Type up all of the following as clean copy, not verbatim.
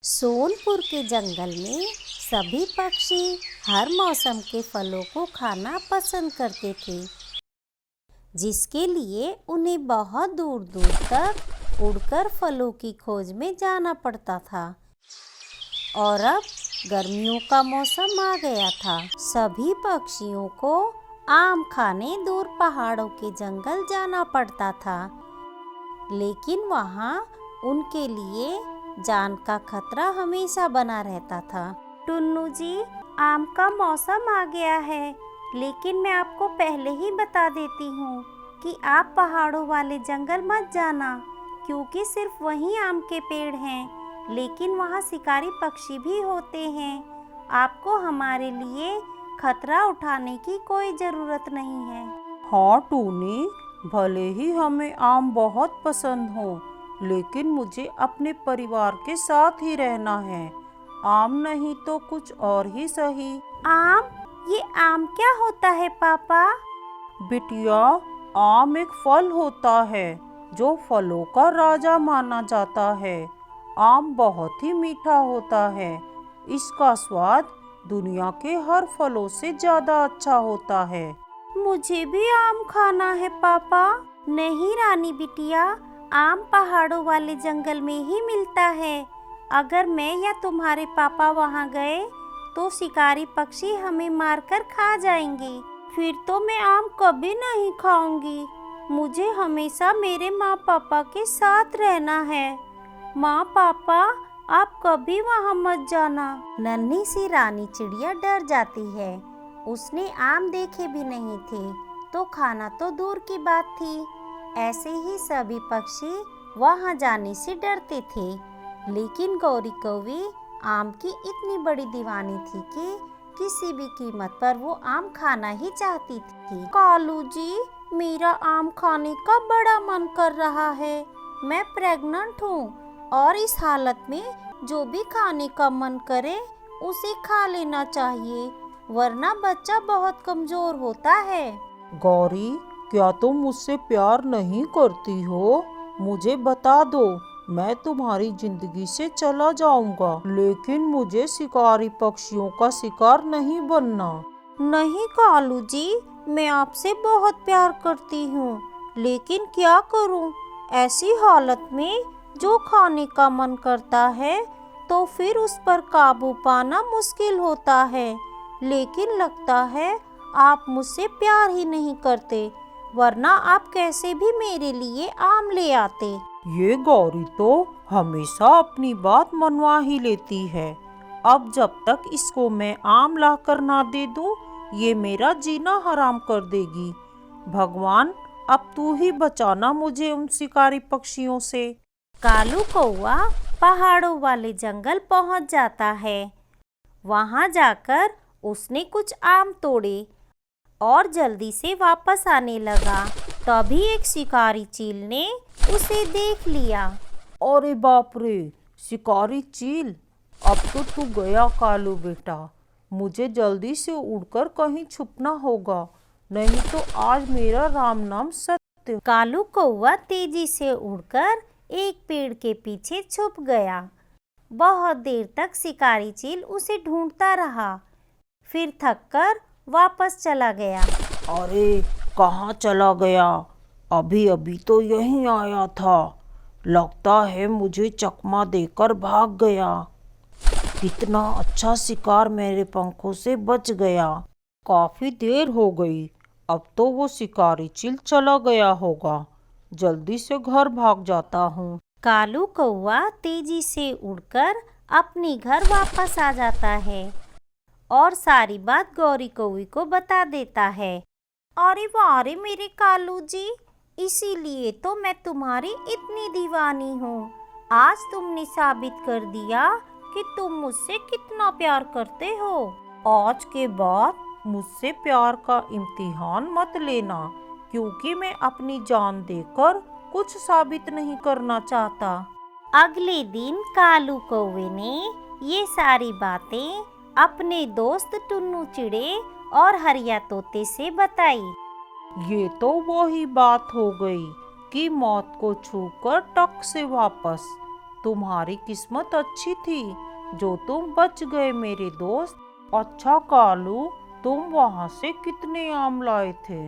सोनपुर के जंगल में सभी पक्षी हर मौसम के फलों को खाना पसंद करते थे, जिसके लिए उन्हें बहुत दूर दूर तक उड़कर फलों की खोज में जाना पड़ता था। और अब गर्मियों का मौसम आ गया था। सभी पक्षियों को आम खाने दूर पहाड़ों के जंगल जाना पड़ता था, लेकिन वहाँ उनके लिए जान का खतरा हमेशा बना रहता था। टुन्नू जी, आम का मौसम आ गया है, लेकिन मैं आपको पहले ही बता देती हूँ कि आप पहाड़ों वाले जंगल मत जाना, क्योंकि सिर्फ वहीं आम के पेड़ हैं, लेकिन वहाँ शिकारी पक्षी भी होते हैं। आपको हमारे लिए खतरा उठाने की कोई ज़रूरत नहीं है। हाँ टूनी, भले ही हमें आम बहुत पसंद हो, लेकिन मुझे अपने परिवार के साथ ही रहना है। आम नहीं तो कुछ और ही सही। आम? ये आम क्या होता है पापा? बिटिया, आम एक फल होता है जो फलों का राजा माना जाता है। आम बहुत ही मीठा होता है। इसका स्वाद दुनिया के हर फलों से ज़्यादा अच्छा होता है। मुझे भी आम खाना है पापा। नहीं रानी बिटिया, आम पहाड़ों वाले जंगल में ही मिलता है। अगर मैं या तुम्हारे पापा वहाँ गए तो शिकारी पक्षी हमें मारकर खा जाएंगे। फिर तो मैं आम कभी नहीं खाऊंगी। मुझे हमेशा मेरे माँ पापा के साथ रहना है। माँ पापा, आप कभी वहाँ मत जाना। नन्ही सी रानी चिड़िया डर जाती है। उसने आम देखे भी नहीं थे, तो खाना तो दूर की बात थी। ऐसे ही सभी पक्षी वहाँ जाने से डरते थे, लेकिन गौरी कौवी आम की इतनी बड़ी दीवानी थी कि किसी भी कीमत पर वो आम खाना ही चाहती थी। कालू जी, मेरा आम खाने का बड़ा मन कर रहा है। मैं प्रेग्नेंट हूँ और इस हालत में जो भी खाने का मन करे उसे खा लेना चाहिए, वरना बच्चा बहुत कमजोर होता है। गौरी, क्या तुम मुझसे प्यार नहीं करती हो? मुझे बता दो, मैं तुम्हारी जिंदगी से चला जाऊंगा, लेकिन मुझे शिकारी पक्षियों का शिकार नहीं बनना। नहीं कालू जी, मैं आपसे बहुत प्यार करती हूँ, लेकिन क्या करूँ? ऐसी हालत में जो खाने का मन करता है तो फिर उस पर काबू पाना मुश्किल होता है। लेकिन लगता है आप मुझसे प्यार ही नहीं करते, वरना आप कैसे भी मेरे लिए आम ले आते। ये गौरी तो हमेशा अपनी बात मनवा ही लेती है। अब जब तक इसको मैं आम ला कर ना दे दूं, ये मेरा जीना हराम कर देगी। भगवान, अब तू ही बचाना मुझे उन शिकारी पक्षियों से। कालू कौवा पहाड़ों वाले जंगल पहुंच जाता है। वहां जाकर उसने कुछ आम तोड़े और जल्दी से वापस आने लगा। तभी एक शिकारी चील ने उसे देख लिया। अरे बाप रे, शिकारी चील! अब तो तू गया कालू बेटा। मुझे जल्दी से उड़कर कहीं छुपना होगा, नहीं तो आज मेरा राम नाम सत्य। कालू कौवा तेजी से उड़कर एक पेड़ के पीछे छुप गया। बहुत देर तक शिकारी चील उसे ढूंढता रहा, फिर थककर वापस चला गया। अरे, कहाँ चला गया? अभी अभी तो यहीं आया था। लगता है मुझे चकमा देकर भाग गया। कितना अच्छा शिकार मेरे पंखों से बच गया। काफी देर हो गई, अब तो वो शिकारी चील चला गया होगा। जल्दी से घर भाग जाता हूँ। कालू कौवा तेजी से उड़कर अपने घर वापस आ जाता है और सारी बात गौरी कौवी को बता देता है। अरे वाह रे मेरे कालू जी, इसीलिए तो मैं तुम्हारी इतनी दीवानी हूँ। आज तुमने साबित कर दिया कि तुम मुझसे कितना प्यार करते हो। आज के बाद मुझसे प्यार का इम्तिहान मत लेना, क्योंकि मैं अपनी जान देकर कुछ साबित नहीं करना चाहता। अगले दिन कालू कौवे ने ये सारी बातें अपने दोस्त टुन्नू चिड़े और हरिया तोते से बताई। ये तो वही बात हो गई कि मौत को छूकर टक से वापस। तुम्हारी किस्मत अच्छी थी जो तुम बच गए मेरे दोस्त। अच्छा कालू, तुम वहाँ से कितने आम लाए थे?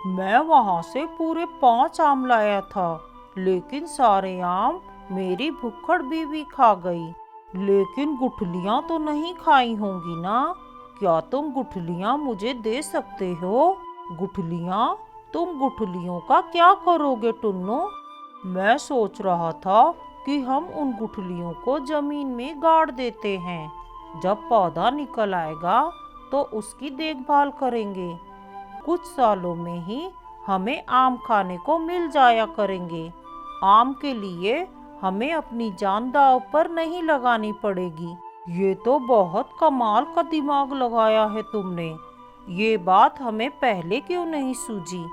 मैं वहाँ से पूरे 5 आम लाया था, लेकिन सारे आम मेरी भुक्खड़ बीवी खा गई। लेकिन गुठलियाँ तो नहीं खाई होंगी ना? क्या तुम गुठलियाँ मुझे दे सकते हो? गुठलियाँ? तुम गुठलियों का क्या करोगे टुन्नू? मैं सोच रहा था कि हम उन गुठलियों को जमीन में गाड़ देते हैं। जब पौधा निकल आएगा तो उसकी देखभाल करेंगे। कुछ सालों में ही हमें आम खाने को मिल जाया करेंगे। आम के लिए हमें अपनी जान दांव पर नहीं लगानी पड़ेगी। ये तो बहुत कमाल का दिमाग लगाया है तुमने। ये बात हमें पहले क्यों नहीं सूझी?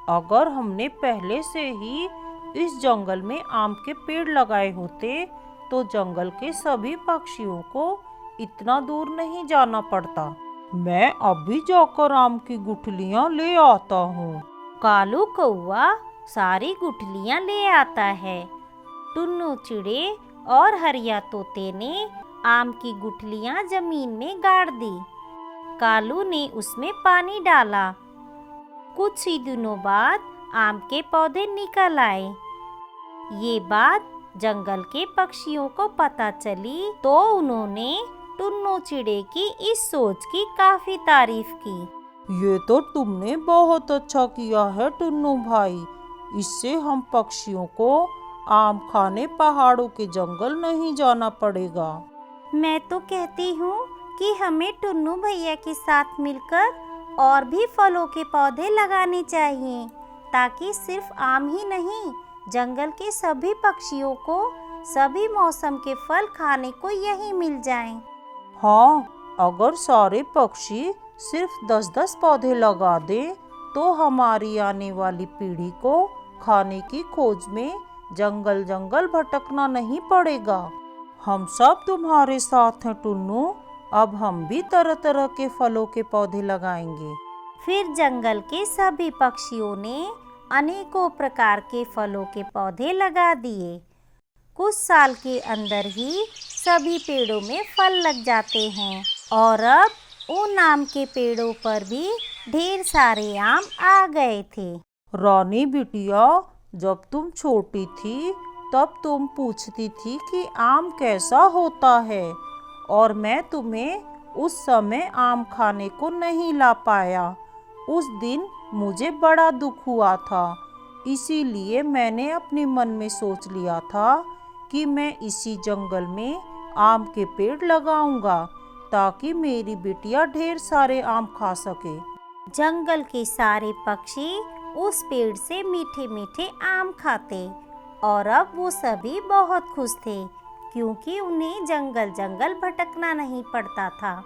अगर हमने पहले से ही इस जंगल में आम के पेड़ लगाए होते तो जंगल के सभी पक्षियों को इतना दूर नहीं जाना पड़ता। मैं अभी जाकर आम की गुठलियाँ ले आता हूँ। कालू कौआ सारी गुठलियाँ ले आता है। टुन्नू चिड़े और हरिया तोते ने आम की गुठलियाँ जमीन में गाड़ दी। कालू ने उसमें पानी डाला। कुछ ही दिनों बाद आम के पौधे निकल आए। ये बात जंगल के पक्षियों को पता चली तो उन्होंने टुन्नू चिड़े की इस सोच की काफी तारीफ की। ये तो तुमने बहुत अच्छा किया है टुन्नू भाई। इससे हम पक्षियों को आम खाने पहाड़ों के जंगल नहीं जाना पड़ेगा। मैं तो कहती हूँ कि हमें टुन्नू भैया के साथ मिलकर और भी फलों के पौधे लगाने चाहिए, ताकि सिर्फ आम ही नहीं, जंगल के सभी पक्षियों को सभी मौसम के फल खाने को यही मिल जाएं। हाँ, अगर सारे पक्षी सिर्फ 10-10 पौधे लगा दें तो हमारी आने वाली पीढ़ी को खाने की खोज में जंगल जंगल भटकना नहीं पड़ेगा। हम सब तुम्हारे साथ हैं टुन्नू। अब हम भी तरह तरह के फलों के पौधे लगाएंगे। फिर जंगल के सभी पक्षियों ने अनेकों प्रकार के फलों के पौधे लगा दिए। कुछ साल के अंदर ही सभी पेड़ों में फल लग जाते हैं और अब उन आम के पेड़ों पर भी ढेर सारे आम आ गए थे। रानी बिटिया, जब तुम छोटी थी तब तुम पूछती थी कि आम कैसा होता है, और मैं तुम्हें उस समय आम खाने को नहीं ला पाया। उस दिन मुझे बड़ा दुख हुआ था। इसीलिए मैंने अपने मन में सोच लिया था कि मैं इसी जंगल में आम के पेड़ लगाऊंगा, ताकि मेरी बिटिया ढेर सारे आम खा सके। जंगल के सारे पक्षी उस पेड़ से मीठे मीठे आम खाते और अब वो सभी बहुत खुश थे, क्योंकि उन्हें जंगल जंगल भटकना नहीं पड़ता था।